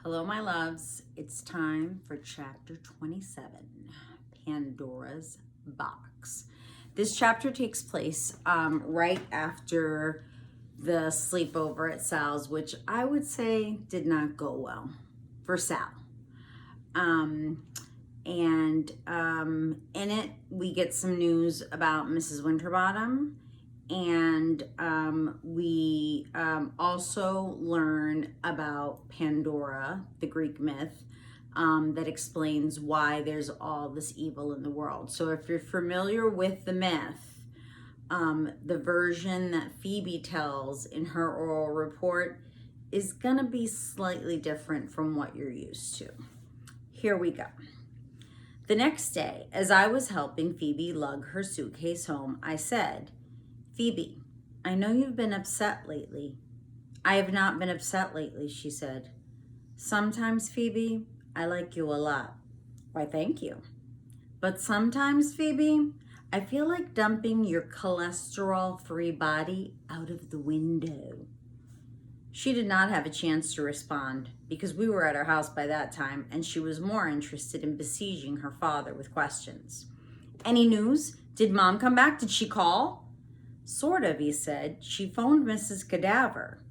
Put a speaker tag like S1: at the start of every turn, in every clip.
S1: Hello, my loves. It's time for chapter 27, Pandora's Box. This chapter takes place right after the sleepover at Sal's, which I would say did not go well for Sal. In it, we get some news about Mrs. Winterbottom, and we also learn about Pandora, the Greek myth, that explains why there's all this evil in the world. So if you're familiar with the myth, the version that Phoebe tells in her oral report is gonna be slightly different from what you're used to. Here we go. The next day, as I was helping Phoebe lug her suitcase home, I said, "Phoebe, I know you've been upset lately." "I have not been upset lately," she said. "Sometimes, Phoebe, I like you a lot." "Why, thank you." "But sometimes, Phoebe, I feel like dumping your cholesterol-free body out of the window." She did not have a chance to respond because we were at her house by that time, and she was more interested in besieging her father with questions. "Any news? Did Mom come back? Did she call?" "Sort of," he said. "She phoned Mrs. Cadaver."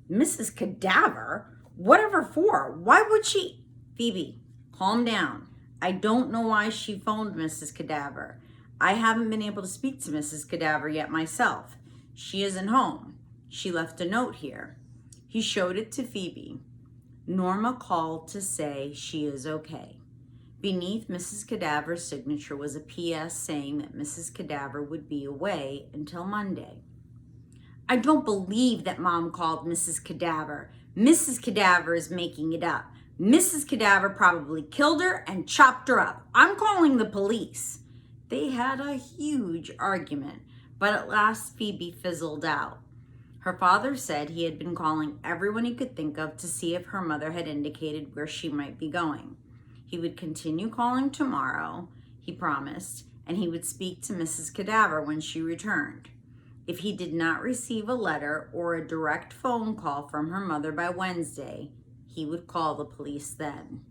S1: "Mrs. Cadaver? Whatever for? Why would she?" "Phoebe, calm down. I don't know why she phoned Mrs. Cadaver. I haven't been able to speak to Mrs. Cadaver yet myself. She isn't home. She left a note here." He showed it to Phoebe. "Norma called to say she is okay." Beneath Mrs. Cadaver's signature was a P.S. saying that Mrs. Cadaver would be away until Monday. "I don't believe that Mom called Mrs. Cadaver. Mrs. Cadaver is making it up. Mrs. Cadaver probably killed her and chopped her up. I'm calling the police." They had a huge argument, but at last Phoebe fizzled out. Her father said he had been calling everyone he could think of to see if her mother had indicated where she might be going. He would continue calling tomorrow, he promised, and he would speak to Mrs. Cadaver when she returned. If he did not receive a letter or a direct phone call from her mother by Wednesday, he would call the police then.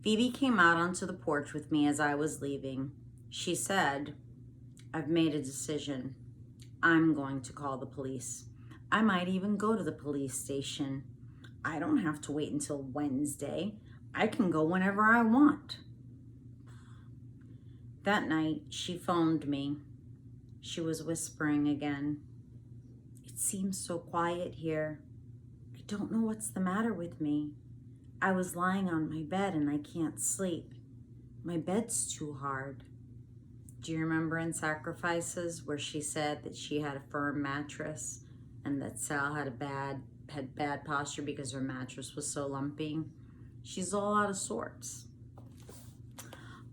S1: Phoebe came out onto the porch with me as I was leaving. She said, "I've made a decision. I'm going to call the police. I might even go to the police station. I don't have to wait until Wednesday. I can go whenever I want." That night, she phoned me. She was whispering again. "It seems so quiet here. I don't know what's the matter with me. I was lying on my bed and I can't sleep. My bed's too hard." Do you remember in Sacrifices where she said that she had a firm mattress and that Sal had bad posture because her mattress was so lumpy? She's all out of sorts.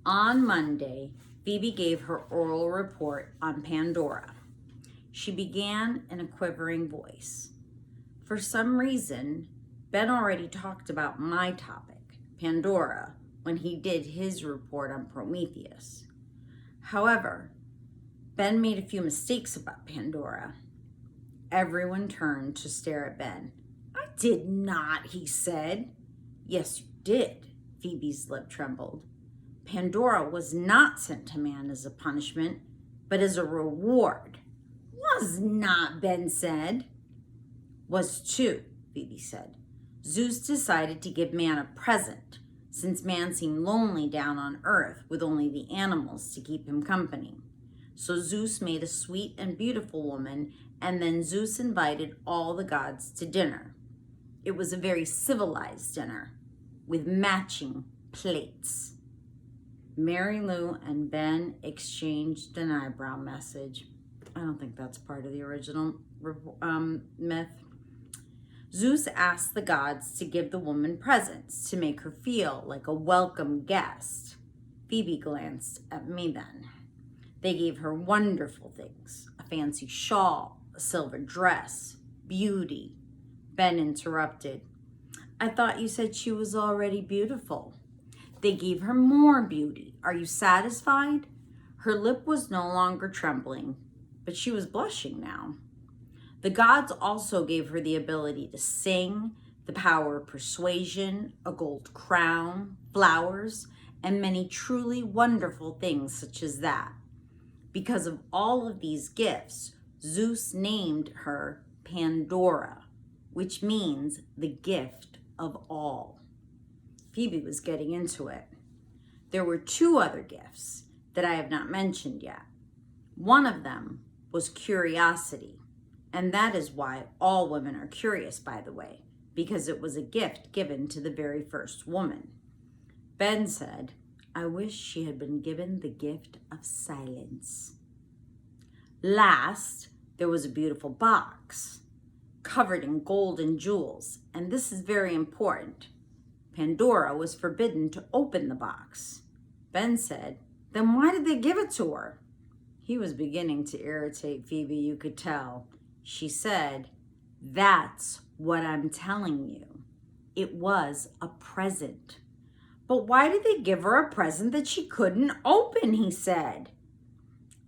S1: On Monday, Phoebe gave her oral report on Pandora. She began in a quivering voice. For some reason, Ben already talked about my topic, Pandora, when he did his report on Prometheus. However, Ben made a few mistakes about Pandora. Everyone turned to stare at Ben. "I did not," he said. "Yes, you did." Phoebe's lip trembled. "Pandora was not sent to man as a punishment, but as a reward." "Was not," Ben said. "Was too," Phoebe said. "Zeus decided to give man a present, since man seemed lonely down on earth with only the animals to keep him company. So Zeus made a sweet and beautiful woman, and then Zeus invited all the gods to dinner. It was a very civilized dinner, with matching plates." Mary Lou and Ben exchanged an eyebrow message. I don't think that's part of the original myth. Zeus asked the gods to give the woman presents to make her feel like a welcome guest. Phoebe glanced at me then. They gave her wonderful things, a fancy shawl, a silver dress, beauty. Ben interrupted. "I thought you said she was already beautiful." "They gave her more beauty. Are you satisfied?" Her lip was no longer trembling, but she was blushing now. "The gods also gave her the ability to sing, the power of persuasion, a gold crown, flowers, and many truly wonderful things such as that. Because of all of these gifts, Zeus named her Pandora, which means the gift of all. Phoebe was getting into it. There were 2 other gifts that I have not mentioned yet. One of them was curiosity, and that is why all women are curious, by the way, because it was a gift given to the very first woman. Ben said, "I wish she had been given the gift of silence." Last, there was a beautiful box covered in gold and jewels, and this is very important. Pandora was forbidden to open the box. Ben said, "Then why did they give it to her?" He was beginning to irritate Phoebe, you could tell. She said, "That's what I'm telling you. It was a present." "But why did they give her a present that she couldn't open?" he said.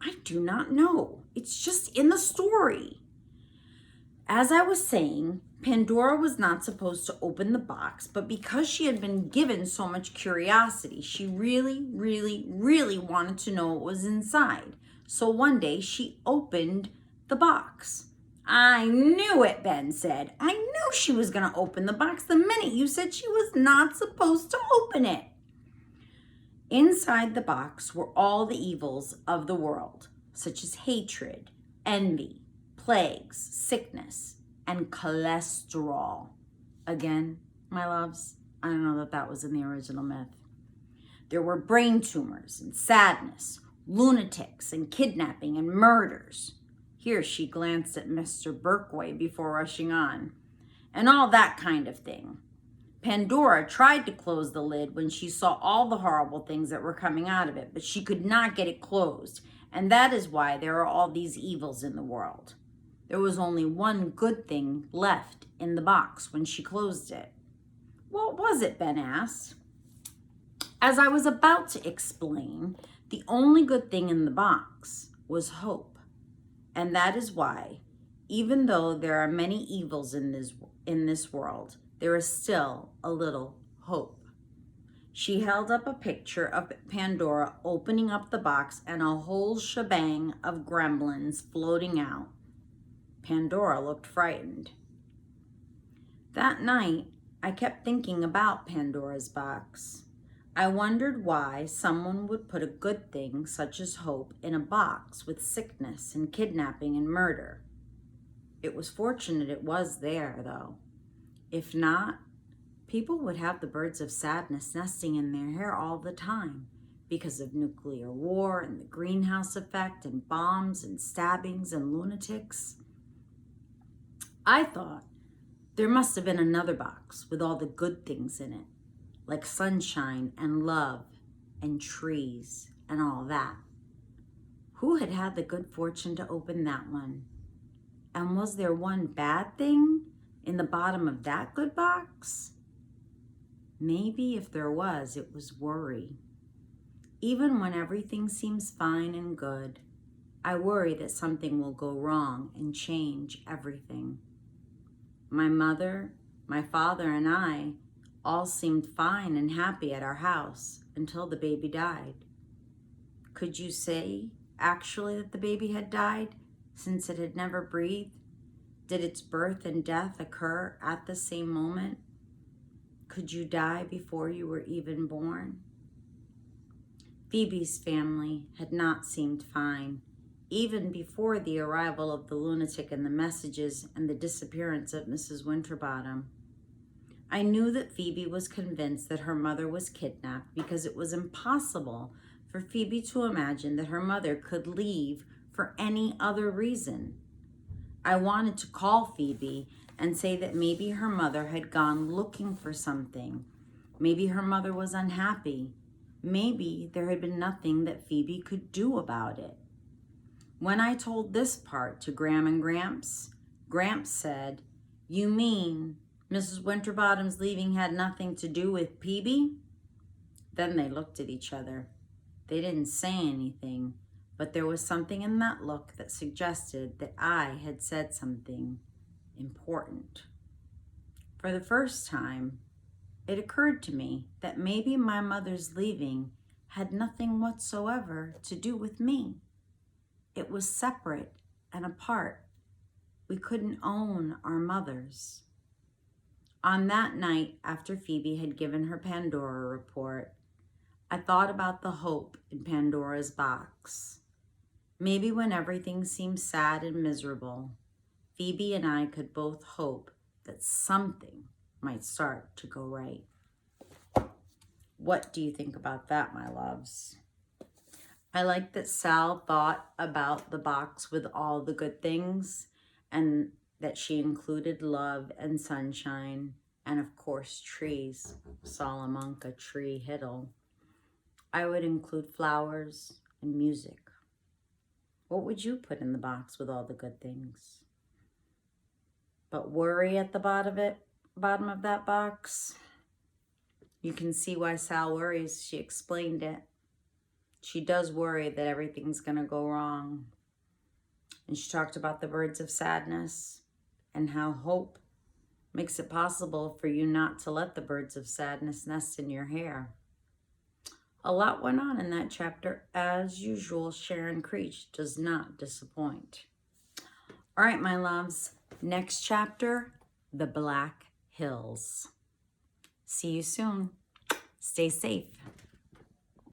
S1: "I do not know. It's just in the story." As I was saying, Pandora was not supposed to open the box, but because she had been given so much curiosity, she really, really, really wanted to know what was inside. So one day she opened the box. "I knew it," Ben said. "I knew she was going to open the box the minute you said she was not supposed to open it." Inside the box were all the evils of the world, such as hatred, envy, plagues, sickness, and cholesterol. Again, my loves, I don't know that was in the original myth. There were brain tumors and sadness, lunatics and kidnapping and murders. Here she glanced at Mr. Berkway before rushing on. And all that kind of thing. Pandora tried to close the lid when she saw all the horrible things that were coming out of it, but she could not get it closed. And that is why there are all these evils in the world. There was only one good thing left in the box when she closed it. "What was it?" Ben asked. As I was about to explain, the only good thing in the box was hope. And that is why, even though there are many evils in this world, there is still a little hope. She held up a picture of Pandora opening up the box and a whole shebang of gremlins floating out. Pandora looked frightened. That night, I kept thinking about Pandora's box. I wondered why someone would put a good thing, such as hope, in a box with sickness and kidnapping and murder. It was fortunate it was there, though. If not, people would have the birds of sadness nesting in their hair all the time because of nuclear war and the greenhouse effect and bombs and stabbings and lunatics. I thought there must have been another box with all the good things in it, like sunshine and love and trees and all that. Who had had the good fortune to open that one? And was there one bad thing in the bottom of that good box? Maybe if there was, it was worry. Even when everything seems fine and good, I worry that something will go wrong and change everything. My mother, my father, and I all seemed fine and happy at our house until the baby died. Could you say, actually, that the baby had died, since it had never breathed? Did its birth and death occur at the same moment? Could you die before you were even born? Phoebe's family had not seemed fine, even before the arrival of the lunatic and the messages and the disappearance of Mrs. Winterbottom. I knew that Phoebe was convinced that her mother was kidnapped because it was impossible for Phoebe to imagine that her mother could leave for any other reason. I wanted to call Phoebe and say that maybe her mother had gone looking for something. Maybe her mother was unhappy. Maybe there had been nothing that Phoebe could do about it. When I told this part to Graham and Gramps, Gramps said, "You mean Mrs. Winterbottom's leaving had nothing to do with Phoebe?" Then they looked at each other. They didn't say anything, but there was something in that look that suggested that I had said something important. For the first time, it occurred to me that maybe my mother's leaving had nothing whatsoever to do with me. It was separate and apart. We couldn't own our mothers. On that night, after Phoebe had given her Pandora report, I thought about the hope in Pandora's box. Maybe when everything seemed sad and miserable, Phoebe and I could both hope that something might start to go right. What do you think about that, my loves? I like that Sal thought about the box with all the good things, and that she included love and sunshine, and of course trees. Salamanca tree hiddle. I would include flowers and music. What would you put in the box with all the good things? But worry at the bottom of that box. You can see why Sal worries. She explained it. She does worry that everything's going to go wrong. And she talked about the birds of sadness and how hope makes it possible for you not to let the birds of sadness nest in your hair. A lot went on in that chapter. As usual, Sharon Creech does not disappoint. All right, my loves. Next chapter, The Black Hills. See you soon. Stay safe.